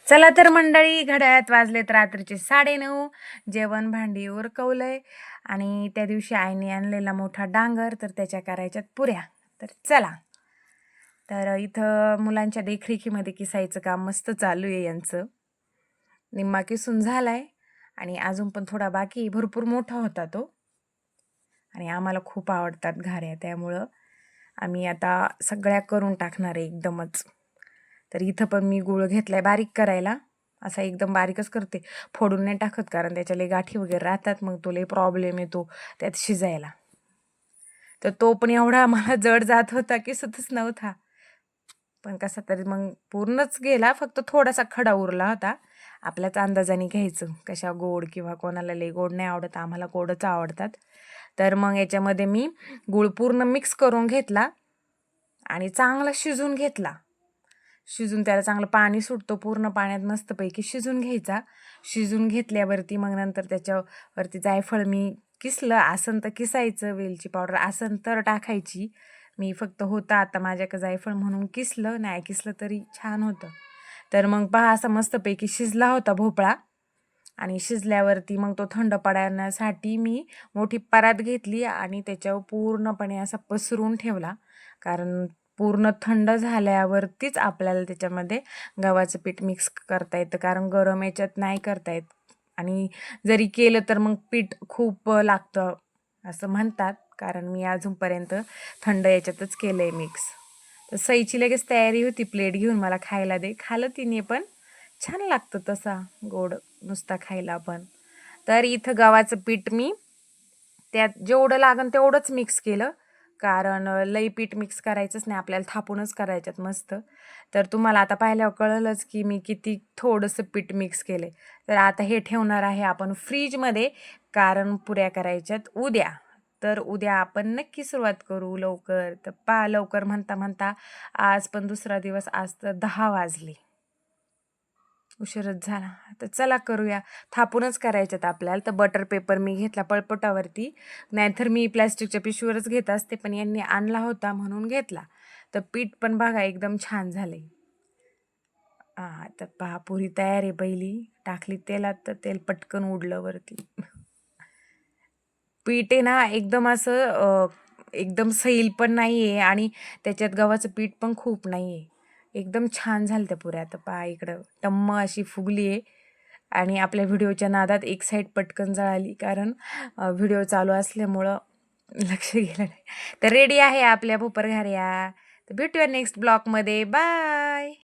चला तर मंडळी, घड्याळात वाजलेत रात्रीचे 9:30. जेवण भांडी उरकवलंय आणि त्या दिवशी आईने आणलेला मोठा डांगर, तर त्याच्या करायच्यात पुऱ्या. तर चला. तर इथं मुलांच्या देखरेखीमध्ये किसायचं काम मस्त चालू आहे यांचं. निम्मा किसून झालाय आणि अजून पण थोडा बाकी, भरपूर मोठा होता तो. आणि आम्हाला खूप आवडतात घाऱ्या, त्यामुळं आम्ही आता सगळ्या करून टाकणार आहे एकदमच. तर इथं पण मी गूळ घेतलाय बारीक करायला. असा एकदम बारीकच करते, फोडून नाही टाकत, कारण त्याच्या लय गाठी वगैरे राहतात, मग तो लय प्रॉब्लेम येतो त्यात शिजायला. तर तो पण एवढा मला जड जात होता की सुतच नव्हता, पण कसा तरी मग पूर्णच गेला. फक्त थोडासा खडा उरला होता. आपल्याच अंदाजाने घ्यायचं, कशा गोड किंवा कोणाला लय गोड नाही आवडत, आम्हाला गोडच आवडतात. तर मग याच्यामध्ये मी गूळ पूर्ण मिक्स करून घेतला आणि चांगला शिजून घेतला. शिजून त्याला चांगलं पाणी सुटतो, पूर्ण पाण्यात मस्तपैकी शिजून घ्यायचा. शिजून घेतल्यावरती मग नंतर त्याच्यावरती जायफळ मी किसलं, आसन तर किसायचं, वेलची पावडर आसन तर टाकायची. मी फक्त होता आता माझ्याकडे जायफळ म्हणून किसलं, नाही किसलं तरी छान होतं. तर मग पहा, असा मस्तपैकी शिजला होता भोपळा. आणि शिजल्यावरती मग तो थंड पडण्यासाठी मी मोठी परात घेतली आणि त्याच्यावर पूर्णपणे असा पसरून ठेवला, कारण पूर्ण थंड झाल्यावरतीच आपल्याला त्याच्यामध्ये गव्हाचं पीठ मिक्स करता येतं, कारण गरम याच्यात नाही करता येत. आणि जरी केलं तर मग पीठ खूप लागतं असं म्हणतात, कारण मी अजूनपर्यंत थंड याच्यातच केलं आहे मिक्स. तर सईची लगेच तयारी होती, प्लेट घेऊन मला खायला दे. खाल्लं तिने पण, छान लागतं तसा गोड नुसता खायला पण. तर इथं गव्हाचं पीठ मी त्यात जेवढं लागन तेवढंच मिक्स केलं, कारण लई पीठ मिक्स करायचंच नाही, आपल्याला थापूनच करायच्यात मस्त. तर तुम्हाला आता पाहिल्यावर कळलंच की मी किती थोडंसं पीठ मिक्स केले. तर आता हे ठेवणार आहे आपण फ्रीजमध्ये, कारण पुऱ्या करायच्यात उद्या. तर उद्या आपण नक्की सुरुवात करू लवकर. तर लवकर म्हणता म्हणता आज पण दुसरा दिवस, आज तर 10 वाजले, उशीरच झाला. तर चला करूया. थापूनच करायच्यात आपल्याला. तर बटर पेपर मी घेतला पळपटावरती, नाहीतर मी प्लॅस्टिकच्या पिशवीवरच घेत असते, पण यांनी आणला होता म्हणून घेतला. तर पीठ पण बघा एकदम छान झालंय. तर पहा, पुरी तयार आहे. पहिली टाकली तेलात तर तेल पटकन उडलं वरती. पीठ आहे ना एकदम असं एकदम सैल पण नाही आहे आणि त्याच्यात गव्हाचं पीठ पण खूप नाही आहे. एकदम छान झालं त्या पुऱ्या. तर पहा, इकडं टम्म अशी फुगली आहे. आणि आपल्या व्हिडिओच्या नादात एक साईड पटकन जळाली, कारण व्हिडिओ चालू असल्यामुळं लक्ष गेलं नाही. तर रेडी आहे आपल्या भोपर घाऱ्या. तर भेटूया नेक्स्ट ब्लॉगमध्ये. बाय.